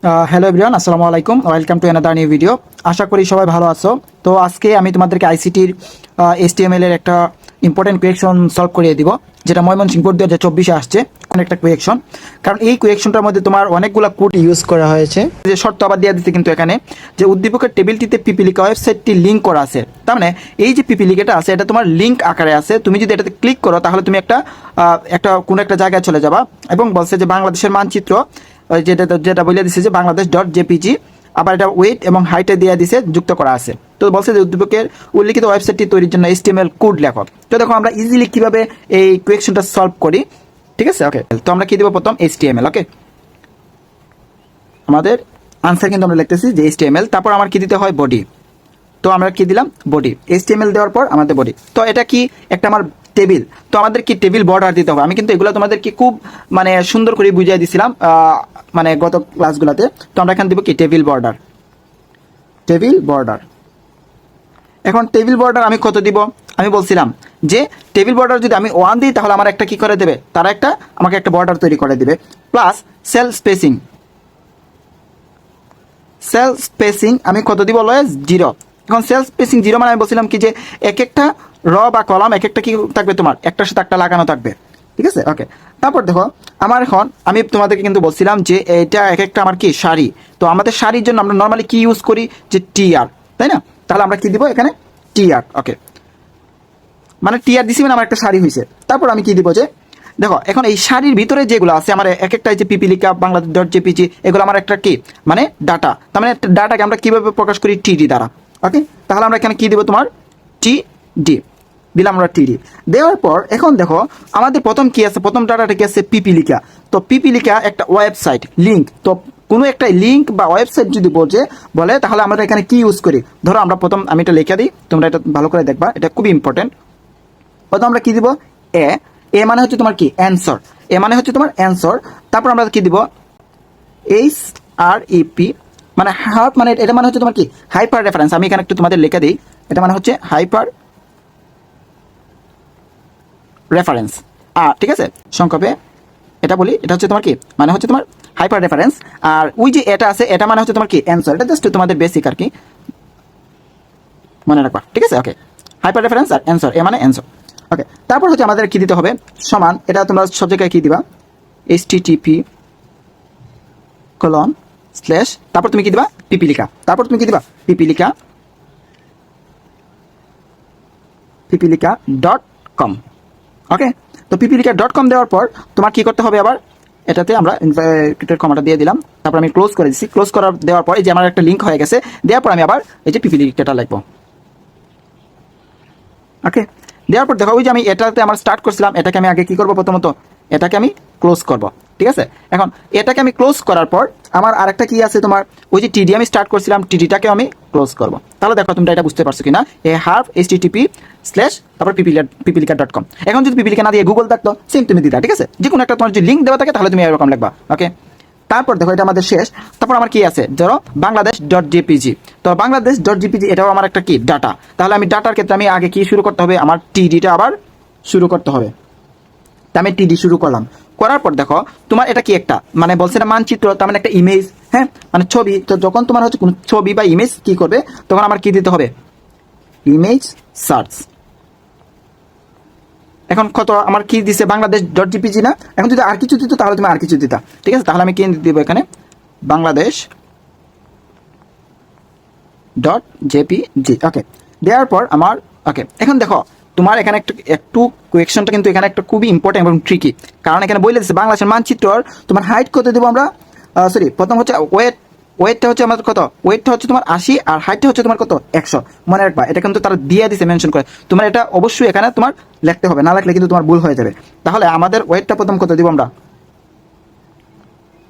Hello everyone, আসসালামু আলাইকুম। Welcome to another new video. আশা করি সবাই ভালো আছো। তো আজকে আমি তোমাদেরকে আইসিটির HTML এর একটা ইম্পর্টেন্ট কোয়েকশন সলভ করিয়ে দিব, যেটা ময়মনসিংহ বোর্ড 2024-এ আসছে। একটা কোয়েকশন, কারণ এই কোয়েকশনটার মধ্যে তোমার অনেকগুলো কোড ইউজ করা হয়েছে। যে শর্ত আবার দিয়ে দিচ্ছে কিন্তু এখানে, যে উদ্দীপকের টেবিলটিতে পিপিলিকা ওয়েবসাইটটি লিঙ্ক করা আছে। তার মানে এই যে পিপিলিকাটা আছে, এটা তোমার লিঙ্ক আকারে আছে। তুমি যদি এটাতে ক্লিক করো তাহলে তুমি একটা কোনো একটা জায়গায় চলে যাবা, এবং বলছে যে বাংলাদেশের মানচিত্র, যেটা বলে দিছে যে বাংলাদেশ.jpg, আবার এটা ওয়েট এবং হাইটে দিয়ে দিছে, যুক্ত করা আছে। তো বলছে যে উদ্দীপকের উল্লিখিত ওয়েবসাইটটি তৈরির জন্য HTML কোড লেখো। তো দেখো আমরা ইজিলি কিভাবে এই কোয়েকশনটা সলভ করি। ঠিক আছে, ওকে। তো আমরা কি দিব, প্রথম HTML। ওকে, আমাদের আনসার কিন্তু আমরা লিখতেছি যে HTML, তারপর আমার কি দিতে হয়, বডি। তো আমরা কি দিলাম, বডি। HTML দেওয়ার পর আমাদের বডি। তো এটা কি একটা আমার টেবিল, তো আমাদের কি টেবিল বর্ডার দিতে হবে। আমি কিন্তু এগুলো তোমাদের কি খুব সুন্দর করে বুঝিয়ে দিছিলাম গত ক্লাসগুলোতে। তো আমরা এখানে দিব কি, টেবিল বর্ডার। Table border. এখন টেবিল বর্ডার আমি কত দিব, আমি বলছিলাম যে টেবিল বর্ডার যদি আমি 1 দিই তাহলে আমার একটা কি করে দেবে, তারা আমাকে একটা বর্ডার তৈরি করে দেবে। Plus sell spacing. Sell spacing আমি কত দিব, লয়েস 0। এখন সেল স্পেসিং 0 মানে আমি বলছিলাম কি যে এক একটা র বা কলাম এক একটা কি থাকবে, তোমার একটার সাথে একটা লাগানো থাকবে। ঠিক আছে, ওকে। তারপর দেখো আমি তোমাদেরকে কিন্তু বলছিলাম যে এটা এক একটা আমার কি সারি। তো আমাদের সারির জন্য আমরা নর্মালি কি ইউজ করি, যে টিআর, তাই না? তাহলে আমরা কি দিব এখানে, টিআর। ওকে, মানে টিআর দিছি মানে আমার একটা সারি হয়েছে। তারপর আমি কি দিব, যে দেখো এখন এই শাড়ির ভিতরে যেগুলো আছে আমার এক একটা, যে পিপিলিকা বাংলাদেশ.jpg, এগুলো আমার একটা কি মানে ডাটা। তার মানে ডাটাকে আমরা কিভাবে প্রকাশ করি, টিডি দ্বারা। ওকে, তাহলে আমরা এখানে কি দেবো, তোমার টিডি দিলাম আমরা, টিডি দেওয়ার পর এখন দেখো আমাদের প্রথম কি আছে, প্রথম ডাটাটা কি আছে, পিপিলিকা। তো পিপিলিকা একটা ওয়েবসাইট লিঙ্ক। তো কোনো একটা লিঙ্ক বা ওয়েবসাইট যদি বলে তাহলে আমরা এখানে কি ইউজ করি। ধরো আমরা প্রথম, আমি এটা লিখে দিই, তোমরা এটা ভালো করে দেখবা, এটা খুবই ইম্পর্টেন্ট। প্রথম আমরা কি দিব, এ মানে হচ্ছে তোমার কি অ্যান্সার। এ মানে হচ্ছে তোমার অ্যান্সার। তারপর আমরা কি দিব, HREP, মানে হার্প, মানে এটা মানে হচ্ছে তোমার কি হাইপার রেফারেন্স। আমি এখানে একটু তোমাদের লিখে দিই, এটা মানে হচ্ছে হাইপার রেফারেন্স। ঠিক আছে, সংক্ষেপে এটা বলি, এটা হচ্ছে তোমার কি মানে হচ্ছে তোমার হাইপার রেফারেন্স। আর ওই যে এটা আছে, এটা মানে হচ্ছে তোমার কি অ্যান্সার। এটা জাস্ট তোমাদের বেসিক আর কি মনে রাখবা। ঠিক আছে, ওকে। হাইপার রেফারেন্স আর অ্যান্সার, এ মানে অ্যান্সার। ওকে, তারপর হচ্ছে আমাদের কি দিতে হবে, সমান, এটা তোমরা সব জায়গায় কি দিবা, http:/, তারপর তুমি কি দিবা, পিপিলিকা। তারপর তুমি কি দিবা, পিপিলিকা.com। ওকে, তো পিপিলিকা.com দেওয়ার পর তোমার কি করতে হবে, আবার এটাতে আমরা ইনভার্টেড কমাটা দিয়ে দিলাম। তারপর আমি ক্লোজ করে দিচ্ছি। ক্লোজ করার দেওয়ার পর এই যে আমার একটা লিঙ্ক হয়ে গেছে, দেওয়ার পর আমি আবার এই যে পিপিলিকাটা লিখবো। ওকে, দেওয়ার পর দেখো ওই যে আমি এটাতে আমার স্টার্ট করছিলাম, এটাকে আমি আগে কি করবো, প্রথমত এটাকে আমি ক্লোজ করব। ঠিক আছে, এখন এটাকে আমি ক্লোজ করার পর আমার আরেকটা কি আছে, তোমার ওই যে টিডি আমি স্টার্ট করছিলাম, টিডিটাকে আমি ক্লোজ করব। তাহলে দেখো তোমরা এটা বুঝতে পারছো কিনা, HTTP/, তারপর পিপিলিকা.com। এখন যদি পিপিলিকা না দিয়ে গুগল থাকতো, সেম তুমি দিতা। ঠিক আছে, যে কোনো একটা তোমার যদি লিঙ্ক দেওয়া থাকে তাহলে তুমি এরকম লিখবা। ওকে, তারপর দেখো এটা আমাদের শেষ। তারপর আমার কি আছে, ধরো বাংলাদেশ.jpg। তো বাংলাদেশ.jpg এটাও আমার একটা কি ডাটা। তাহলে আমি ডাটার ক্ষেত্রে আমি আগে কি শুরু করতে হবে, আমার টিডিটা আবার শুরু করতে হবে। তা আমি টিডি শুরু করলাম। করার পর দেখো তোমার এটা কি একটা মানে বলছে না মানচিত্র, তার মানে একটা ইমেজ। হ্যাঁ, মানে ছবি। তো যখন তোমার হচ্ছে কোনো ছবি বা ইমেজ কি করবে, তখন আমার কি দিতে হবে, ইমেজ সার্চ। এখন কত আমার কি দিছে, বাংলাদেশ.jpg না। এখন যদি আর কিছু দিত তাহলে তুমি আর কিছু দিতা। ঠিক আছে, তাহলে আমি কি দিব এখানে, বাংলাদেশ.jpg। ওকে, দেওয়ার পর আমার ওকে। এখন দেখো তোমার এখানে একটু কোয়েকশনটা কিন্তু এখানে একটা খুবই ইম্পর্টেন্ট এবং ট্রিকি, কারণ এখানে বলে দিচ্ছে বাংলাদেশের মানচিত্রর তোমার হাইট কত দেবো আমরা, সরি, প্রথম হচ্ছে ওয়েটটা হচ্ছে আমাদের কত, ওয়েটটা হচ্ছে তোমার 80, আর হাইটটা হচ্ছে তোমার কত, 100। মনে রাখবা, এটা কিন্তু তারা দিয়ে দিছে মেনশন করে। তোমার এটা অবশ্যই এখানে তোমার লিখতে হবে, না লিখলে কিন্তু তোমার ভুল হয়ে যাবে। তাহলে আমাদের ওয়েটটা প্রথম কত দিব আমরা,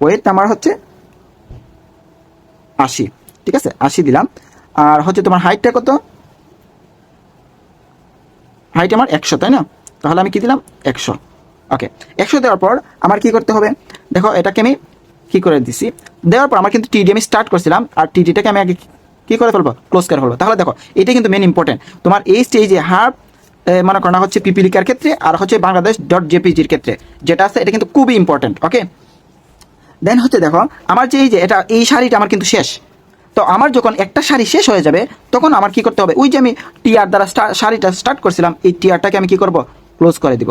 ওয়েট আমার হচ্ছে 80। ঠিক আছে, 80 দিলাম। আর হচ্ছে তোমার হাইটটা কত, হাইট আমার 100, তাই না? তাহলে আমি কি দিলাম, 100। ওকে, 100 দেওয়ার পর আমার কি করতে হবে, দেখো এটাকে আমি কি করে দিছি। দেওয়ার পর আমার কিন্তু টিডি আমি স্টার্ট করছিলাম, আর টিডিটাকে আমি আগে কি করে ফেলবো, ক্লোজ করে ফেলবো। তাহলে দেখো এটা কিন্তু মেন ইম্পর্টেন্ট। তোমার এই স্টেজে হার্প মনে করা হচ্ছে পিপিলিকার ক্ষেত্রে, আর হচ্ছে বাংলাদেশ.jpg ক্ষেত্রে যেটা আছে, এটা কিন্তু খুবই ইম্পর্টেন্ট। ওকে, দেন হচ্ছে দেখো আমার যে এই শাড়িটা আমার কিন্তু শেষ। তো আমার যখন একটা শাড়ি শেষ হয়ে যাবে তখন আমার কি করতে হবে, ওই যে আমি টিয়ার দ্বারা শাড়িটা স্টার্ট করছিলাম, এই টিয়ারটাকে আমি কি করব, ক্লোজ করে দিব।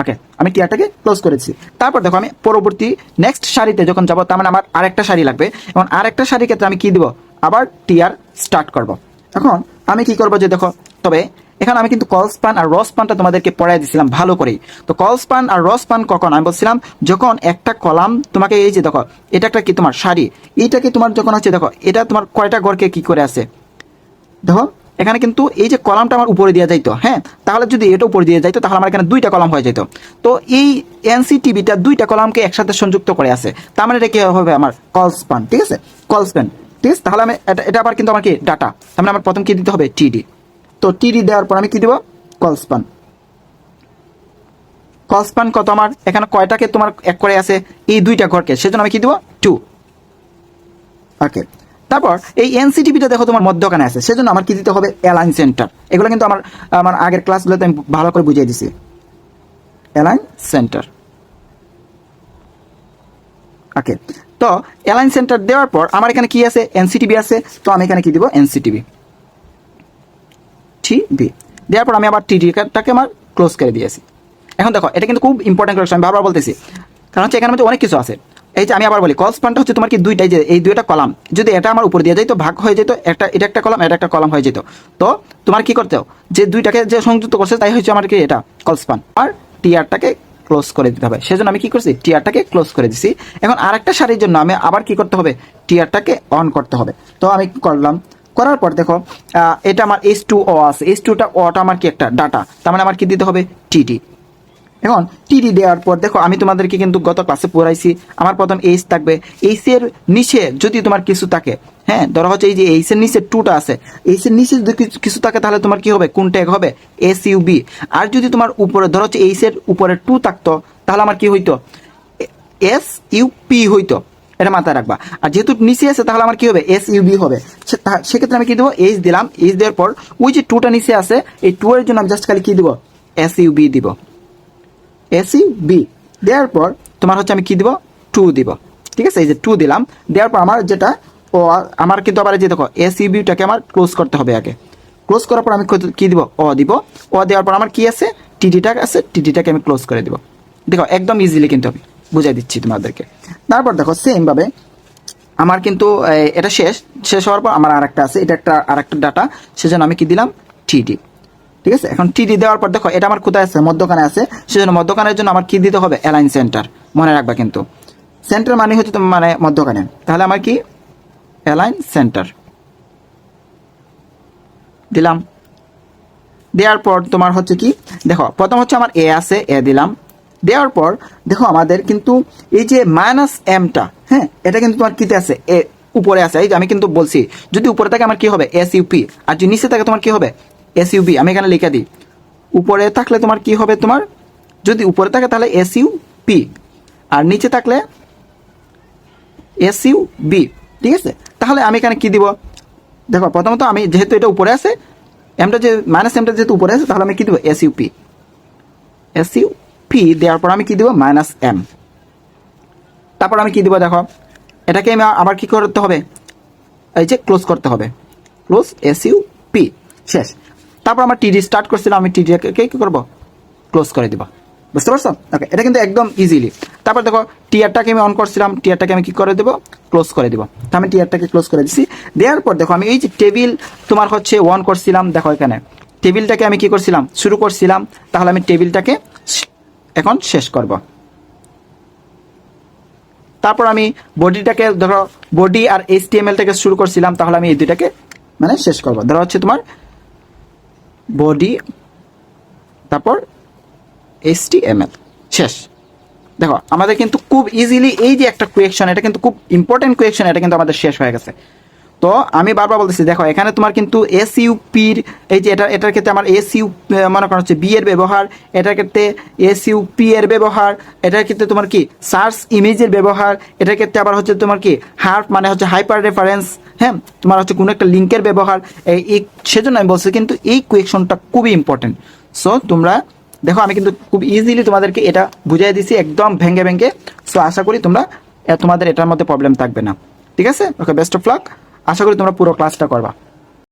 ওকে, আমি টিয়ারটাকে ক্লোজ করেছি। তারপর দেখো আমি পরবর্তী নেক্সট শাড়িতে যখন যাবো, তার মানে আমার আরেকটা শাড়ি লাগবে, এবং আরেকটা শাড়ির ক্ষেত্রে আমি কি দিব, আবার টিয়ার স্টার্ট করব। এখন আমি কি করব যে দেখো, তবে এখানে আমি কিন্তু কল স্পান আর র স্পানটা তোমাদেরকে পড়াই দিয়েছিলাম ভালো করেই। তো কল স্পান আর র স্পান কখন আমি বলছিলাম, যখন একটা কলাম তোমাকে এই যে দেখো, এটা একটা কি তোমার শাড়ি, এইটাকে তোমার যখন হচ্ছে দেখো, এটা তোমার কয়টা ঘরকে কি করে আছে দেখো, এখানে কিন্তু এই যে কলামটা আমার উপরে দিয়ে যাইতো, হ্যাঁ, তাহলে যদি এটা উপরে দিয়ে যাইতো তাহলে আমার এখানে দুইটা কলাম হয়ে যেত। তো এই এনসিটিভিটা দুইটা কলামকে একসাথে সংযুক্ত করে আছে, তার মানে এটা কি হবে, আমার কল স্পান, ঠিক আছে, কল স্পান, ঠিক আছে। তাহলে আমি এটা আবার কিন্তু আমার কি ডাটা, তার মানে আমার প্রথম কি দিতে হবে, টিডি। তো টিডি দেওয়ার পর আমি কি দিব, কল স্পান। কল স্পান কত, আমার এখানে কয়টাকে তোমার এক করে আছে, এই দুইটা ঘরকে, সেজন্য আমি কি দিব, 2। ওকে, তারপর এই এনসিটিভিটা দেখো তোমার মধ্যখানে আছে, সেজন্য আমার কি দিতে হবে, অ্যালাইন সেন্টার। এগুলো কিন্তু আমার আমার আগের ক্লাসগুলোতে আমি ভালো করে বুঝিয়ে দিছি, অ্যালাইন সেন্টার। ওকে, তো অ্যালাইন সেন্টার দেওয়ার পর আমার এখানে কি আছে, এনসিটিভি আছে, তো আমি এখানে কি দিব, এনসিটিভি টিভি দেওয়ার পর আমি আবার টিডিটাকে আমার ক্লোজ করে দিয়েছি। এখন দেখো এটা কিন্তু খুব ইম্পর্টেন্ট কোয়েশ্চন, আমি বারবার বলতেছি, কারণ হচ্ছে এখানে মধ্যে অনেক কিছু আছে। এই যে আমি আবার বলি, কল স্পানটা হচ্ছে তোমার কি দুইটাই, যে এই দুইটা কলাম যদি এটা আমার উপর দিয়ে যেত, ভাগ হয়ে যেত, এটা একটা কলাম, এটা একটা কলাম হয়ে যেত। তো তোমার কি করতে হবে, যে দুইটাকে যে সংযুক্ত করছে তাই হচ্ছে আমার কি এটা কল স্পান, আর টিআরটাকে ক্লোজ করে দিতে হবে। সেজন্য আমি কি করছি, টিআরটাকে ক্লোজ করে দিছি। এখন আরেকটা শাড়ির জন্য আমি আবার কি করতে হবে, টিআরটাকে অন করতে হবে। তো আমি করলাম, করার পর দেখো এটা আমার H2O আছে, H2টা ওটা আমার কি একটা ডাটা, তার মানে আমার কি দিতে হবে, টিডি। এখন টিডি দেওয়ার পর দেখো আমি তোমাদেরকে কিন্তু গত ক্লাসে পড়াইছি, আমার প্রথম এইচ থাকবে, এইচের নিচে যদি তোমার কিছু থাকে, হ্যাঁ, ধরো হচ্ছে এই যে এইচের নিচে 2টা আছে, এইচের নিচে যদি কিছু থাকে তাহলে তোমার কি হবে, কোন ট্যাগ হবে, SUB। আর যদি তোমার উপরে ধরো হচ্ছে এইচের উপরে 2 থাকতো তাহলে আমার কি হইতো, SUP হইতো, এটা মাথায় রাখবা। আর যেহেতু নিচে আছে তাহলে আমার কি হবে, SUB হবে। সেক্ষেত্রে আমি কি দেবো, এইচ দিলাম, এইচ দেওয়ার পর ওই যে 2টা নিচে আছে, এই 2 এর জন্য আমি জাস্ট খালি কি দিব, SUB দিব, SUB দেওয়ার পর তোমার হচ্ছে আমি কি দিব, 2 দিব, ঠিক আছে। এই যে 2 দিলাম, দেওয়ার পর আমার যেটা ও, আমার কিন্তু আবার যে দেখো SUBটাকে আমার ক্লোজ করতে হবে আগে। ক্লোজ করার পর আমি কি দিব, ও দিব, ও দেওয়ার পর আমার কি আছে, টিডিটা আছে, টিডিটাকে আমি ক্লোজ করে দিব। দেখো একদম ইজিলি কিন্তু আমি বুঝাই দিচ্ছি তোমাদেরকে। তারপর দেখো সেম ভাবে আমার কিন্তু এটা শেষ হওয়ার পর আমার আরেকটা আছে, এটা আরেকটা ডাটা, সেজন্য আমি কি দিলাম, টিডি, ঠিক আছে। এখন টিডি দেওয়ার পর দেখো এটা আমার কোথায় আছে, মধ্যখানে আছে, সেজন্য মধ্যখানের জন্য আমার কি দিতে হবে, অ্যালাইন সেন্টার, মনে রাখবা কিন্তু সেন্টার মানে হচ্ছে তোমার মানে মধ্যখানে, তাহলে আমার কি অ্যালাইন সেন্টার দিলাম। দেওয়ার পর তোমার হচ্ছে কি, দেখো প্রথম হচ্ছে আমার এ আছে, এ দিলাম। দেওয়ার পর দেখো আমাদের কিন্তু এই যে -mটা, হ্যাঁ, এটা কিন্তু তোমার কিতে আছে, এ উপরে আছে। এই যে আমি কিন্তু বলছি যদি উপরে থাকে আমার কি হবে, SUP, আর যদি নিচে থাকে তোমার কি হবে, SUB। আমি এখানে লিখে দিই, উপরে থাকলে তোমার কি হবে, তোমার যদি উপরে থাকে তাহলে SUP, আর নিচে থাকলে SUB, ঠিক আছে। তাহলে আমি এখানে কি দিব, দেখো প্রথমত আমি যেহেতু এটা উপরে আছে, এমটা যে -mটা যেহেতু উপরে আছে, তাহলে আমি কি দিব, SUP দেওয়ার পর আমি কি দিব, -m। তারপর আমি কি দিব, দেখো এটাকে আমি আবার কি করতে হবে, এই যে ক্লোজ করতে হবে, ক্লোজ, SUP, শেষ। তারপর আমার টিডি স্টার্ট করছিলাম, আমি টিডিকে কি করবো, ক্লোজ করে দিব, বুঝতে পারছো। ওকে, এটা কিন্তু একদম ইজিলি। তারপর দেখো টিআরটাকে আমি অন করছিলাম, টিআরটাকে আমি কি করে দেবো, ক্লোজ করে দিব। তো আমি টিআরটাকে ক্লোজ করে দিচ্ছি। দেওয়ার পর দেখো আমি এই যে টেবিল তোমার হচ্ছে অন করছিলাম, দেখো এখানে টেবিলটাকে আমি কি করছিলাম, শুরু করছিলাম, তাহলে আমি টেবিলটাকে এখন শেষ করব। তারপর আমি বডিটাকে ধরো, বডি আর HTMLটাকে শুরু করছিলাম, তাহলে আমি এই দুইটাকে মানে শেষ করব। ধরো হচ্ছে তোমার বডি, তারপর HTML, শেষ। দেখো আমাদের কিন্তু খুব ইজিলি এই যে একটা কোয়েকশন, এটা কিন্তু খুব ইম্পর্টেন্ট কোয়েকশন, এটা কিন্তু আমাদের শেষ হয়ে গেছে। তো আমি বারবার বলতেছি, দেখো এখানে তোমার কিন্তু SUPর এই যে এটার ক্ষেত্রে আমার SU মনে করা হচ্ছে B এর ব্যবহার, এটার ক্ষেত্রে SUP এর ব্যবহার, এটার ক্ষেত্রে তোমার কি সার্চ ইমেজের ব্যবহার, এটার ক্ষেত্রে আবার হচ্ছে তোমার কি হার্প মানে হচ্ছে হাইপার রেফারেন্স, হ্যাঁ, তোমার হচ্ছে কোনো একটা লিঙ্কের ব্যবহার, এই সেজন্য আমি বলছি কিন্তু এই কোয়েকশনটা খুবই ইম্পর্টেন্ট। সো তোমরা দেখো আমি কিন্তু খুব ইজিলি তোমাদেরকে এটা বুঝিয়ে দিছি একদম ভেঙ্গে ভেঙ্গে। সো আশা করি তোমরা তোমাদের এটার মধ্যে প্রবলেম থাকবে না। ঠিক আছে, ওকে, বেস্ট অফ লাক। আশা করি তোমরা পুরো ক্লাসটা করবা।